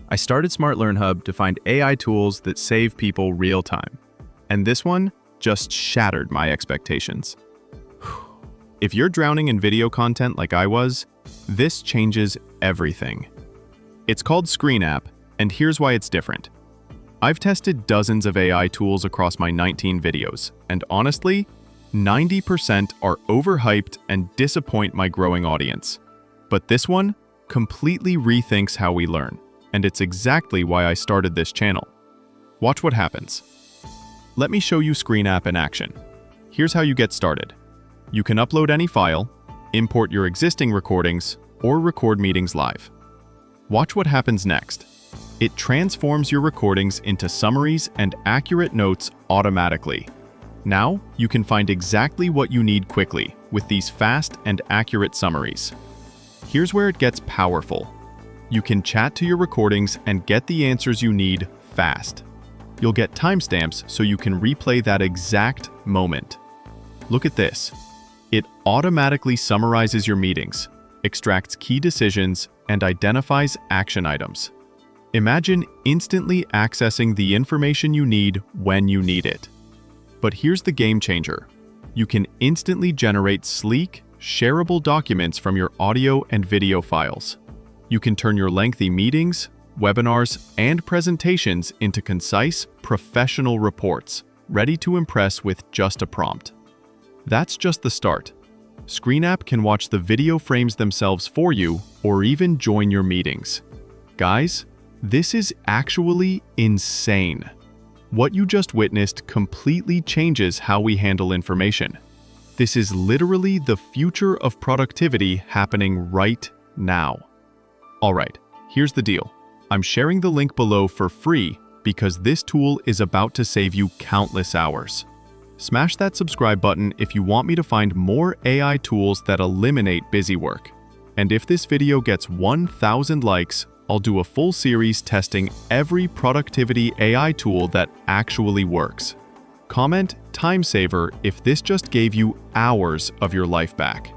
I started Smart Learn Hub to find AI tools that save people real time. And this one just shattered my expectations. If you're drowning in video content like I was, this changes everything. It's called Screen App, and here's why it's different. I've tested dozens of AI tools across my 19 videos, and honestly, 90% are overhyped and disappoint my growing audience. But this one completely rethinks how we learn, and it's exactly why I started this channel. Watch what happens. Let me show you Screen App in action. Here's how you get started. You can upload any file, import your existing recordings, or record meetings live. Watch what happens next. It transforms your recordings into summaries and accurate notes automatically. Now, you can find exactly what you need quickly with these fast and accurate summaries. Here's where it gets powerful. You can chat to your recordings and get the answers you need fast. You'll get timestamps so you can replay that exact moment. Look at this. It automatically summarizes your meetings, extracts key decisions, and identifies action items. Imagine instantly accessing the information you need when you need it. But here's the game changer. You can instantly generate sleek, shareable documents from your audio and video files. You can turn your lengthy meetings, webinars, and presentations into concise, professional reports, ready to impress with just a prompt. That's just the start. Screen App can watch the video frames themselves for you or even join your meetings. Guys, this is actually insane. What you just witnessed completely changes how we handle information. This is literally the future of productivity happening right now. Alright, here's the deal. I'm sharing the link below for free because this tool is about to save you countless hours. Smash that subscribe button if you want me to find more AI tools that eliminate busy work. And if this video gets 1,000 likes, I'll do a full series testing every productivity AI tool that actually works. Comment time saver if this just gave you hours of your life back.